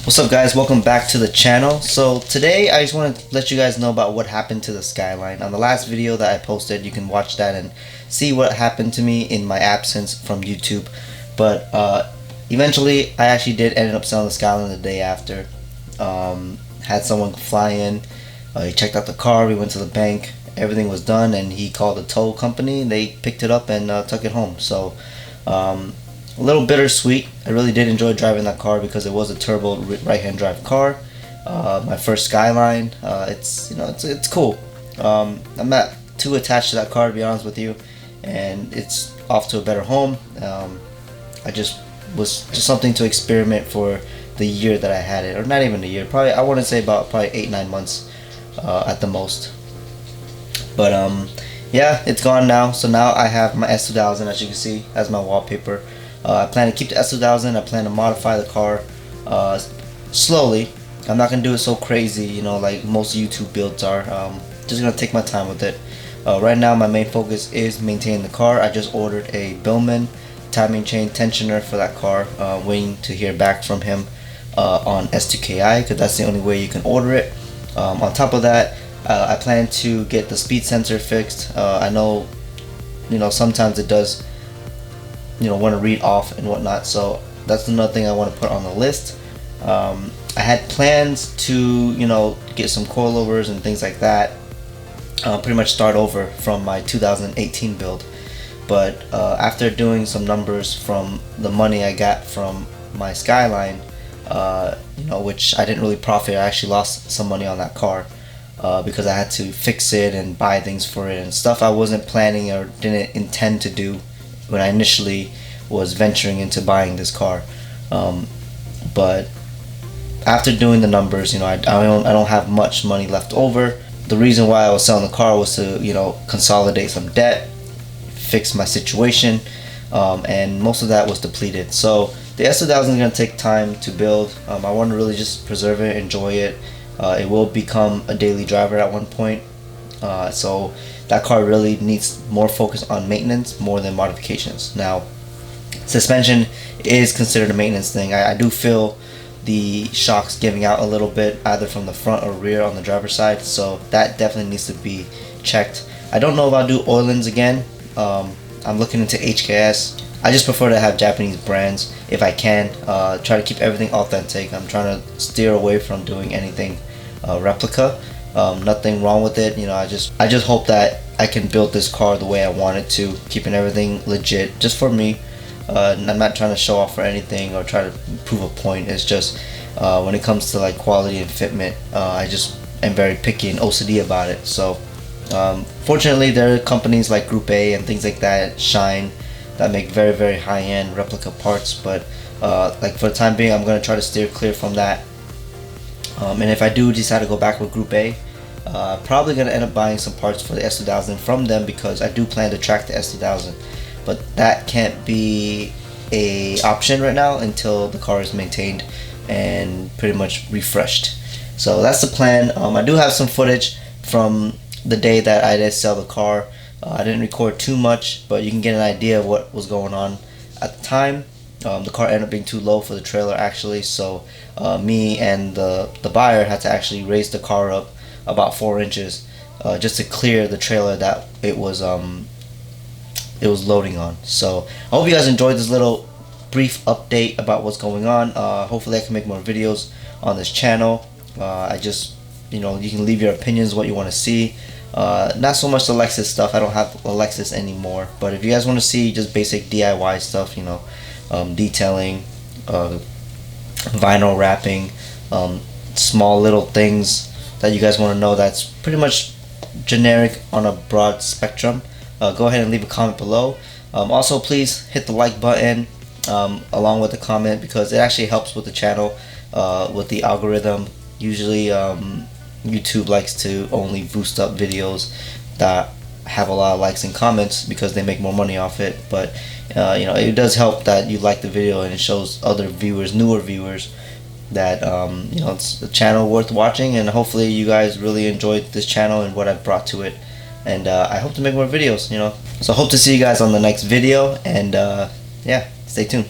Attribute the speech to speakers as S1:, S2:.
S1: What's up guys, welcome back to the channel. So today I just want to let you guys know about what happened to the Skyline. On the last video that I posted, you can watch that and see what happened to me in my absence from YouTube. But eventually I actually did end up selling the Skyline the day after. Had someone fly in, he checked out the car, we went to the bank, everything was done, and he called the tow company. They picked it up and took it home. So a little bittersweet. I really did enjoy driving that car because it was a turbo right-hand drive car. My first Skyline. It's cool. I'm not too attached to that car, to be honest with you, and it's off to a better home. I just was just something to experiment for the year that I had it, or not even a year. Probably I want to say about 8-9 months at the most. But yeah, it's gone now. So now I have my S2000, as you can see, as my wallpaper. I plan to keep the S2000. I plan to modify the car slowly. I'm not gonna do it so crazy, like most YouTube builds are. Just gonna take my time with it. Right now, my main focus is maintaining the car. I just ordered a Billman timing chain tensioner for that car. Waiting to hear back from him on S2KI, because that's the only way you can order it. On top of that, I plan to get the speed sensor fixed. I know, sometimes it does want to read off and whatnot, so that's another thing I want to put on the list. I had plans to get some coilovers and things like that, pretty much start over from my 2018 build, but after doing some numbers from the money I got from my Skyline, which I didn't really profit. I actually lost some money on that car because I had to fix it and buy things for it and stuff I wasn't planning or didn't intend to do when I initially was venturing into buying this car. But after doing the numbers, I don't have much money left over. The reason why I was selling the car was to consolidate some debt, fix my situation, and most of that was depleted. So the S2000 is going to take time to build. I want to really just preserve it, enjoy it. It will become a daily driver at one point. So that car really needs more focus on maintenance more than modifications. Now, suspension is considered a maintenance thing. I do feel the shocks giving out a little bit, either from the front or rear on the driver's side, so that definitely needs to be checked. I don't know if I'll do oilings again. I'm looking into HKS. I just prefer to have Japanese brands if I can. Try to keep everything authentic. I'm trying to steer away from doing anything replica. Nothing wrong with it. I just hope that I can build this car the way I want it to, keeping everything legit just for me. I'm not trying to show off for anything or try to prove a point. It's just when it comes to like quality and fitment, I just am very picky and OCD about it. So fortunately, there are companies like Group A and things like that, Shine, that make very, very high-end replica parts. But like for the time being, I'm going to try to steer clear from that. And if I do decide to go back with Group A, probably going to end up buying some parts for the S2000 from them, because I do plan to track the S2000. But that can't be a option right now until the car is maintained and pretty much refreshed. So that's the plan. I do have some footage from the day that I did sell the car. I didn't record too much, but you can get an idea of what was going on at the time. The car ended up being too low for the trailer actually, so me and the buyer had to actually raise the car up about 4 inches just to clear the trailer that it was loading on. So I hope you guys enjoyed this little brief update about what's going on. Hopefully I can make more videos on this channel. I just you can leave your opinions, what you want to see. Not so much the Lexus stuff. I don't have a Lexus anymore, but if you guys want to see just basic DIY stuff, detailing, vinyl wrapping, small little things that you guys want to know that's pretty much generic on a broad spectrum, go ahead and leave a comment below. Also, please hit the like button along with the comment, because it actually helps with the channel, with the algorithm. Usually YouTube likes to only boost up videos that have a lot of likes and comments because they make more money off it. But it does help that you like the video, and it shows other viewers, newer viewers, that it's a channel worth watching, and hopefully you guys really enjoyed this channel and what I've brought to it. And I hope to make more videos, so I hope to see you guys on the next video, and yeah, stay tuned.